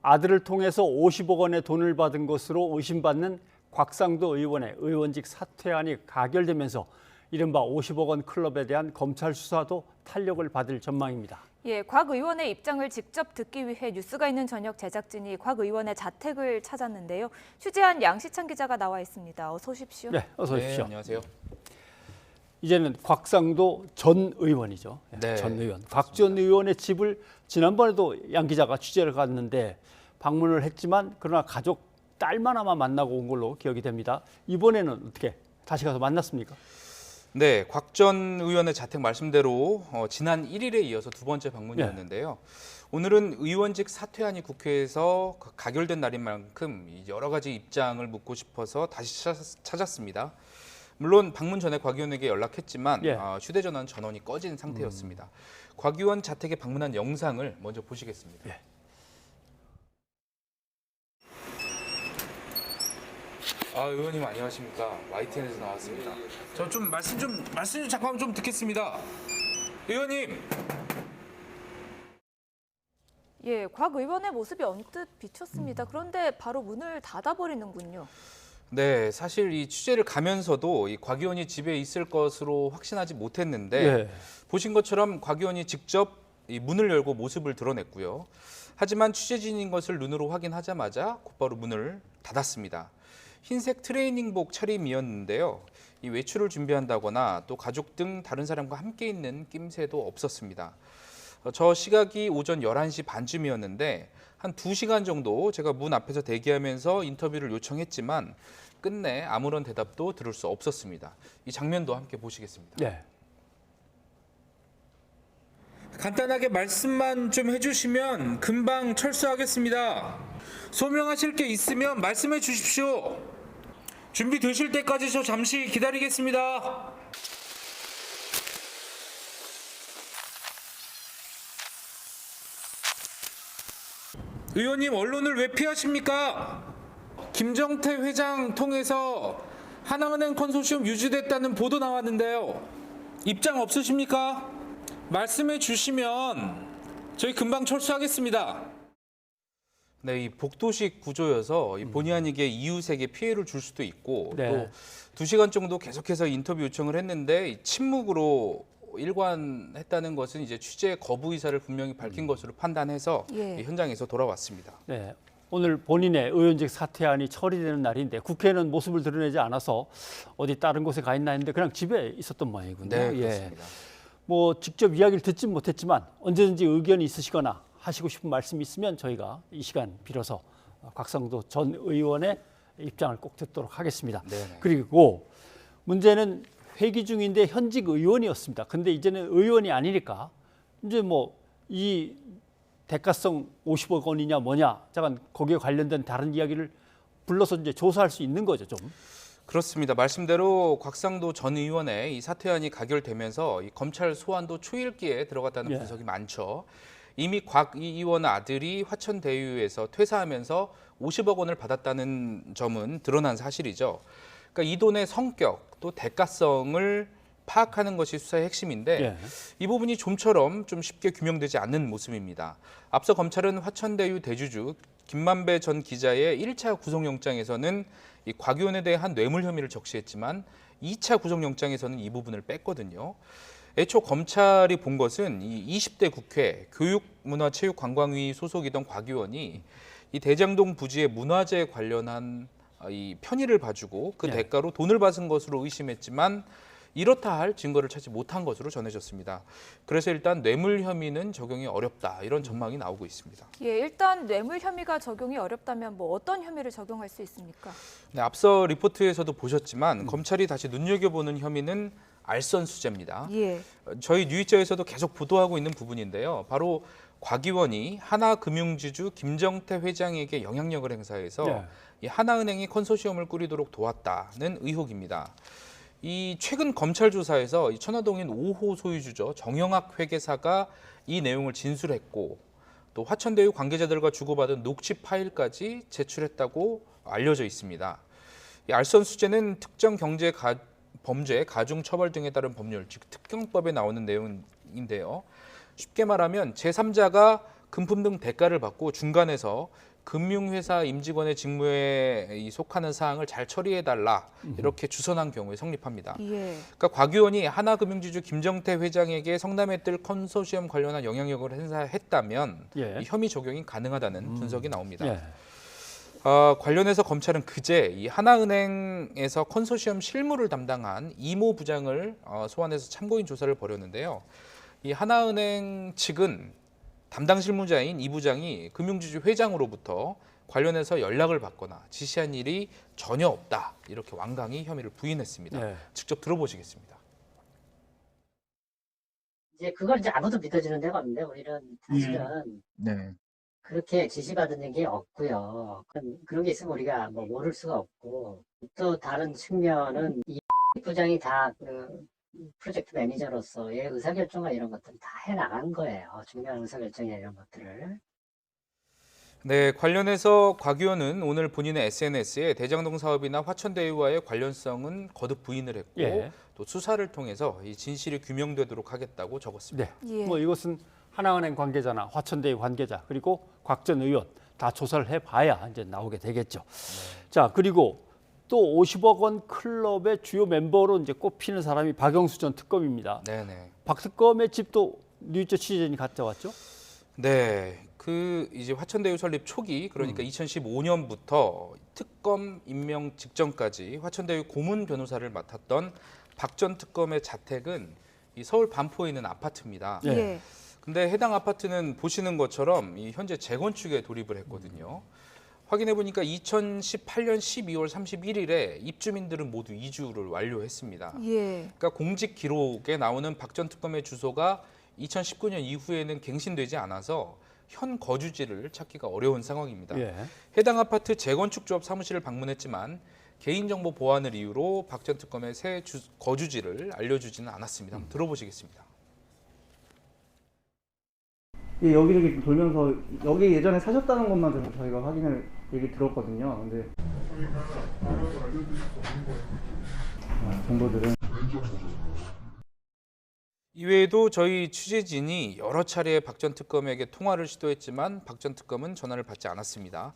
아들을 통해서 50억 원의 돈을 받은 것으로 의심받는 곽상도 의원의 의원직 사퇴안이 가결되면서 이른바 50억 원 클럽에 대한 검찰 수사도 탄력을 받을 전망입니다. 예, 곽 의원의 입장을 직접 듣기 위해 뉴스가 있는 저녁 제작진이 곽 의원의 자택을 찾았는데요. 취재한 양시찬 기자가 나와 있습니다. 어서 오십시오. 네, 어서 오십시오. 네, 안녕하세요. 이제는 곽상도 전 의원이죠. 네, 전 의원. 곽 전 의원의 집을 지난번에도 양 기자가 취재를 갔는데 방문을 했지만 그러나 가족 딸만 아마 만나고 온 걸로 기억이 됩니다. 이번에는 어떻게 다시 가서 만났습니까? 네, 곽 전 의원의 자택 말씀대로 지난 1일에 이어서 두 번째 방문이었는데요. 오늘은 의원직 사퇴안이 국회에서 가결된 날인 만큼 여러 가지 입장을 묻고 싶어서 다시 찾았습니다. 물론 방문 전에 곽 의원에게 연락했지만 휴대전화는 전원이 꺼진 상태였습니다. 곽 의원 자택에 방문한 영상을 먼저 보시겠습니다. 의원님 안녕하십니까? YTN에서 나왔습니다. 저 좀 말씀 좀 잠깐 좀 듣겠습니다. 의원님. 예, 곽 의원의 모습이 언뜻 비쳤습니다. 그런데 바로 문을 닫아버리는군요. 네, 사실 이 취재를 가면서도 이 곽 의원이 집에 있을 것으로 확신하지 못했는데 보신 것처럼 곽 의원이 직접 이 문을 열고 모습을 드러냈고요. 하지만 취재진인 것을 눈으로 확인하자마자 곧바로 문을 닫았습니다. 흰색 트레이닝복 차림이었는데요. 이 외출을 준비한다거나 또 가족 등 다른 사람과 함께 있는 낌새도 없었습니다. 저 시각이 오전 11시 반쯤이었는데 한 2시간 정도 제가 문 앞에서 대기하면서 인터뷰를 요청했지만 끝내 아무런 대답도 들을 수 없었습니다. 이 장면도 함께 보시겠습니다. 네. 간단하게 말씀만 좀 해주시면 금방 철수하겠습니다. 소명하실 게 있으면 말씀해 주십시오. 준비되실 때까지 저 잠시 기다리겠습니다. 의원님, 언론을 왜 피하십니까? 김정태 회장 통해서 하나은행 컨소시엄 유지됐다는 보도 나왔는데요. 입장 없으십니까? 말씀해 주시면 저희 금방 철수하겠습니다. 네, 이 복도식 구조여서 본의 아니게 이웃에게 피해를 줄 수도 있고 또 2시간 정도 계속해서 인터뷰 요청을 했는데 침묵으로 일관했다는 것은 이제 취재 거부 의사를 분명히 밝힌 것으로 판단해서 현장에서 돌아왔습니다. 네. 오늘 본인의 의원직 사퇴안이 처리되는 날인데 국회에는 모습을 드러내지 않아서 어디 다른 곳에 가 있나 했는데 그냥 집에 있었던 모양이군요. 네, 그렇습니다. 뭐 직접 이야기를 듣진 못했지만 언제든지 의견이 있으시거나 하시고 싶은 말씀이 있으면 저희가 이 시간 빌어서 곽상도 전 의원의 입장을 꼭 듣도록 하겠습니다. 네네. 그리고 문제는 회기 중인데 현직 의원이었습니다. 근데 이제는 의원이 아니니까 이제 뭐 이 대가성 50억 원이냐 뭐냐, 잠깐 거기에 관련된 다른 이야기를 불러서 이제 조사할 수 있는 거죠, 좀. 그렇습니다. 말씀대로 곽상도 전 의원의 이 사퇴안이 가결되면서 이 검찰 소환도 초읽기에 들어갔다는 분석이 많죠. 이미 곽 의원 아들이 화천대유에서 퇴사하면서 50억 원을 받았다는 점은 드러난 사실이죠. 그러니까 이 돈의 성격 또 대가성을 파악하는 것이 수사의 핵심인데 이 부분이 좀처럼 좀 쉽게 규명되지 않는 모습입니다. 앞서 검찰은 화천대유 대주주 김만배 전 기자의 1차 구속영장에서는 이 곽 의원에 대한 뇌물 혐의를 적시했지만 2차 구속영장에서는 이 부분을 뺐거든요. 애초 검찰이 본 것은 이 20대 국회 교육문화체육관광위 소속이던 곽 의원이 이 대장동 부지의 문화재 관련한 이 편의를 봐주고 그 대가로 돈을 받은 것으로 의심했지만 이렇다 할 증거를 찾지 못한 것으로 전해졌습니다. 그래서 일단 뇌물 혐의는 적용이 어렵다 이런 전망이 나오고 있습니다. 예, 일단 뇌물 혐의가 적용이 어렵다면 뭐 어떤 혐의를 적용할 수 있습니까? 네, 앞서 리포트에서도 보셨지만 검찰이 다시 눈여겨보는 혐의는 알선수재입니다. 저희 뉴이처에서도 계속 보도하고 있는 부분인데요. 바로 곽 의원이 하나금융지주 김정태 회장에게 영향력을 행사해서 이 하나은행이 컨소시엄을 꾸리도록 도왔다는 의혹입니다. 이 최근 검찰 조사에서 이 천화동인 5호 소유주죠. 정영학 회계사가 이 내용을 진술했고 또 화천대유 관계자들과 주고받은 녹취 파일까지 제출했다고 알려져 있습니다. 이 알선수재는 특정 경제 범죄, 가중처벌 등에 따른 법률, 즉 특경법에 나오는 내용인데요. 쉽게 말하면 제3자가 금품 등 대가를 받고 중간에서 금융회사 임직원의 직무에 속하는 사항을 잘 처리해달라 이렇게 주선한 경우에 성립합니다. 예. 그러니까 곽 의원이 하나금융지주 김정태 회장에게 성남에 뜰 컨소시엄 관련한 영향력을 행사했다면 예. 이 혐의 적용이 가능하다는 분석이 나옵니다. 예. 관련해서 검찰은 그제 이 하나은행에서 컨소시엄 실무를 담당한 이모 부장을 소환해서 참고인 조사를 벌였는데요. 이 하나은행 측은 담당 실무자인 이 부장이 금융지주 회장으로부터 관련해서 연락을 받거나 지시한 일이 전혀 없다 이렇게 완강히 혐의를 부인했습니다. 네. 직접 들어보시겠습니다. 이제 그걸 이제 아무도 믿어주는 데가 없는데 우리는 사실은 네. 그렇게 지시받은 게 없고요. 그런 게 있으면 우리가 뭐 모를 수가 없고 또 다른 측면은 이 부장이 다 그 프로젝트 매니저로서의 의사결정과 이런 것들을 다 해나간 거예요. 중요한 의사결정이나 이런 것들을. 네, 관련해서 곽 의원은 오늘 본인의 SNS에 대장동 사업이나 화천대유와의 관련성은 거듭 부인을 했고 예. 또 수사를 통해서 이 진실이 규명되도록 하겠다고 적었습니다. 네. 예. 뭐 이것은 하나은행 관계자나 화천대유 관계자 그리고 곽 전 의원 다 조사를 해봐야 이제 나오게 되겠죠. 자 그리고 또 50억 원 클럽의 주요 멤버로 이제 꼽히는 사람이 박영수 전 특검입니다. 네네. 박 특검의 집도 뉴이처 취재진이 갔다 왔죠? 네, 그 이제 화천대유 설립 초기 그러니까 2015년부터 특검 임명 직전까지 화천대유 고문 변호사를 맡았던 박 전 특검의 자택은 이 서울 반포에 있는 아파트입니다. 예. 예. 근데 해당 아파트는 보시는 것처럼 이 현재 재건축에 돌입을 했거든요. 확인해 보니까 2018년 12월 31일에 입주민들은 모두 이주를 완료했습니다. 예. 그러니까 공직 기록에 나오는 박 전 특검의 주소가 2019년 이후에는 갱신되지 않아서 현 거주지를 찾기가 어려운 상황입니다. 예. 해당 아파트 재건축 조합 사무실을 방문했지만 개인정보 보안을 이유로 박 전 특검의 새 거주지를 알려주지는 않았습니다. 한번 들어보시겠습니다. 예, 여기를 이렇게 돌면서 여기 예전에 사셨다는 것만 좀 저희가 확인을 얘기 들었거든요. 근데 정보들은 이외에도 저희 취재진이 여러 차례 박 전 특검에게 통화를 시도했지만 박 전 특검은 전화를 받지 않았습니다.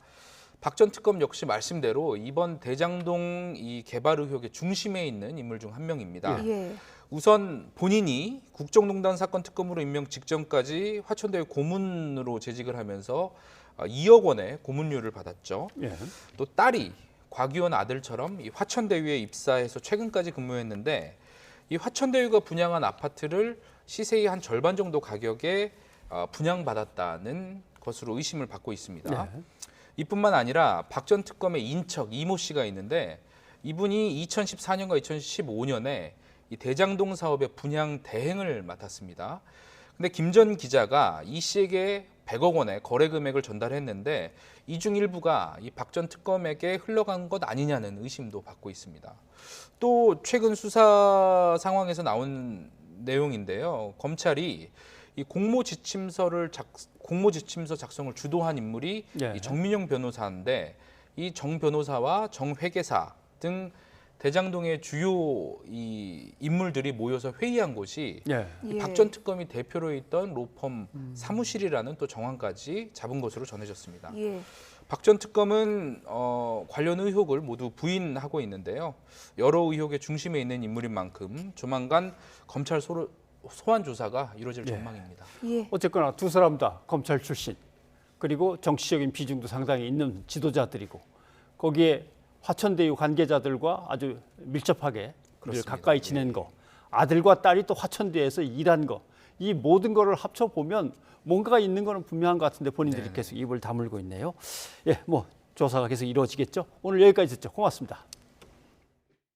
박 전 특검 역시 말씀대로 이번 대장동 이 개발 의혹의 중심에 있는 인물 중 한 명입니다. 예. 우선 본인이 국정농단 사건 특검으로 임명 직전까지 화천대유 고문으로 재직을 하면서 2억 원의 고문료를 받았죠. 예. 또 딸이 곽 의원 아들처럼 이 화천대유에 입사해서 최근까지 근무했는데 이 화천대유가 분양한 아파트를 시세의 한 절반 정도 가격에 분양받았다는 것으로 의심을 받고 있습니다. 예. 이뿐만 아니라 박 전 특검의 인척 이모 씨가 있는데 이분이 2014년과 2015년에 이 대장동 사업의 분양 대행을 맡았습니다. 근데 김 전 기자가 이 씨에게 100억 원의 거래 금액을 전달했는데 이 중 일부가 이 박 전 특검에게 흘러간 것 아니냐는 의심도 받고 있습니다. 또 최근 수사 상황에서 나온 내용인데요. 검찰이 이 공모 지침서 작성을 주도한 인물이 예. 이 정민용 변호사인데 이 정 변호사와 정 회계사 등 대장동의 주요 이 인물들이 모여서 회의한 곳이 예. 예. 박 전 특검이 대표로 있던 로펌 사무실이라는 또 정황까지 잡은 것으로 전해졌습니다. 예. 박 전 특검은 관련 의혹을 모두 부인하고 있는데요. 여러 의혹의 중심에 있는 인물인 만큼 조만간 검찰 소환 조사가 이루어질 예. 전망입니다. 예. 어쨌거나 두 사람 다 검찰 출신 그리고 정치적인 비중도 상당히 있는 지도자들이고 거기에 화천대유 관계자들과 아주 밀접하게 그렇습니다. 가까이 지낸 거 아들과 딸이 또 화천대유에서 일한 거 이 모든 거를 합쳐 보면 뭔가가 있는 거는 분명한 것 같은데 본인들이 네네. 계속 입을 다물고 있네요. 예, 뭐 조사가 계속 이루어지겠죠. 오늘 여기까지 듣죠. 고맙습니다.